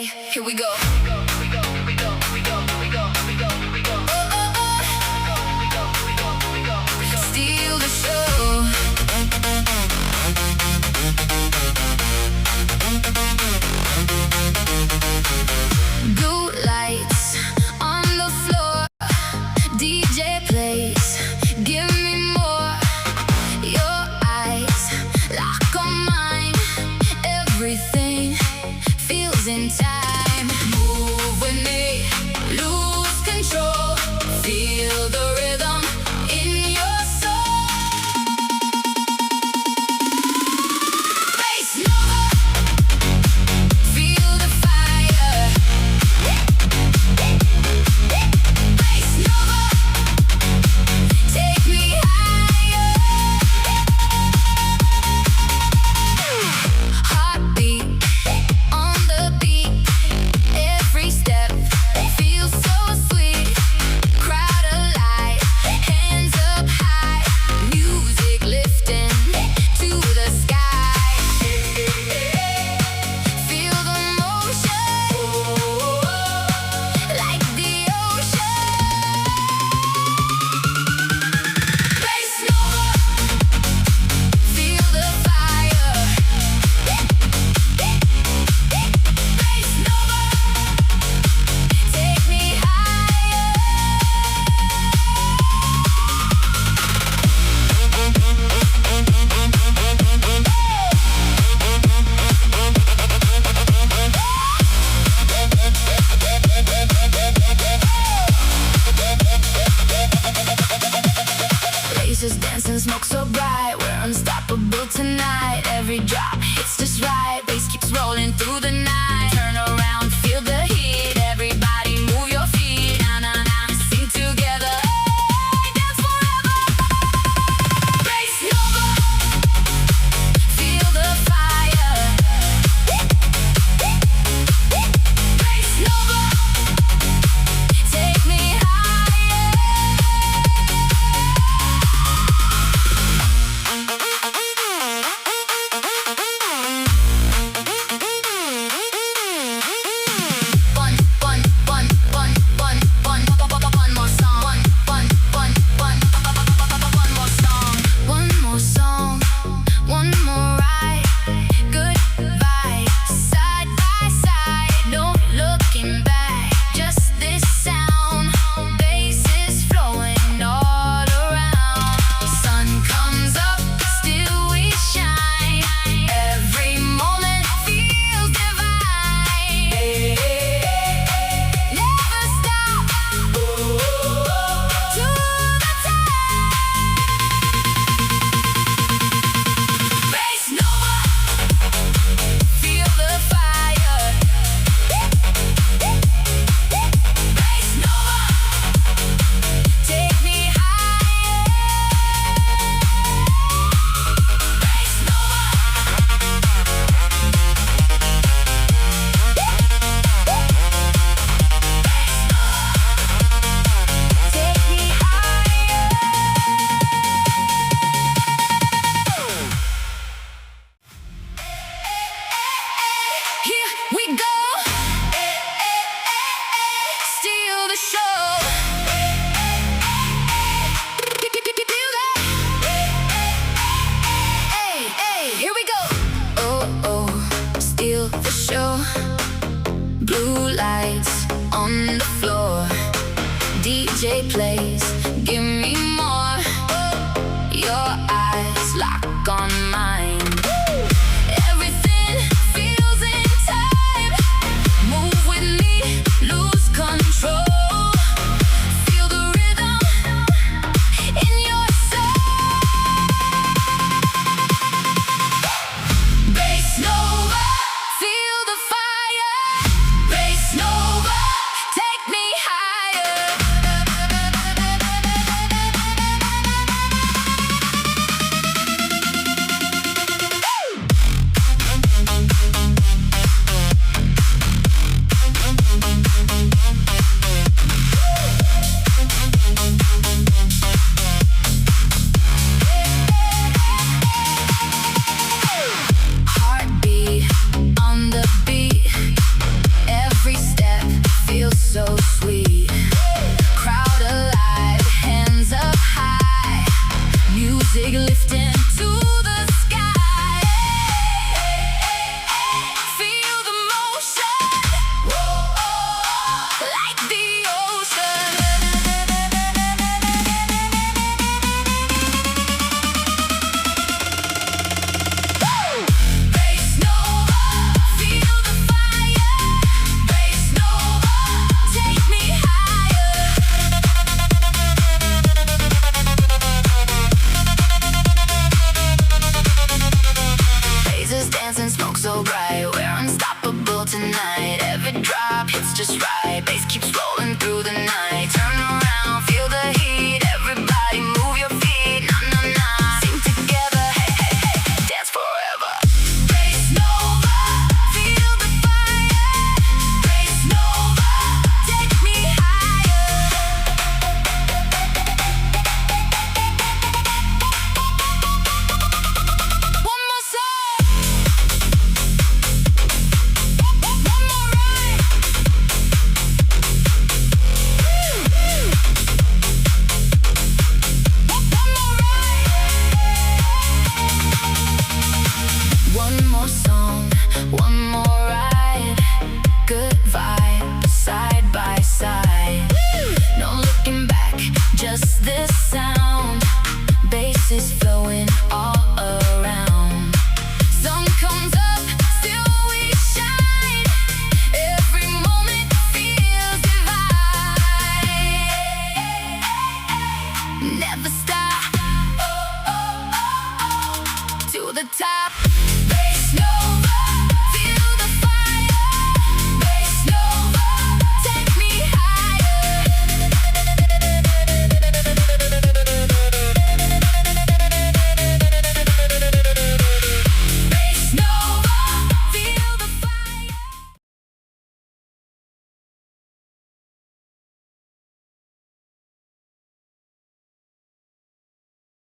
Here we go. Steal the show. Blue lights on the floor. DJ plays. Give me more. Your eyes lock on mine. Everything feels in time. Move with me. Lose control. Feel the rhythm in your soul. Bass Nova. Feel the fire. Bass Nova. Take me higher. Heartbeat on the beat. Every step feels so sweet. Crowd alive, hands up high. Music lifting to the sky. Feel the motion, like the ocean. Bass Nova, feel the fire. Bass Nova, take me higher. Lasers dancing, smoke so bright. We're unstoppable tonight. Every drop hits just right. Bass keeps rolling through the night. Turn around, feel the heat. Everybody move your feet. Na na na, sing together. Hey, dance forever. Bass Nova, feel the fire. Bass Nova, take me higher. One more song. One more song. One more ride. Good vibes, side by side. No looking back. Just this sound. Bass is flowing all around. Sun comes up, still we shine. Every moment feels divine. Never stop. To the top. Bass Nova, feel the fire. Bass Nova, take me higher. Bass Nova, take me higher. Here we go. Steal the show. Feel that? Hey, here we go. Oh, steal the show. Blue lights on the floor. DJ plays. Give me more. Your eyes lock on mine. Everything feels in time. Move with me, lose control. Feel the rhythm in your soul. Bass Nova, feel the fire. Bass Nova, take me higher. night. Every drop hits just right.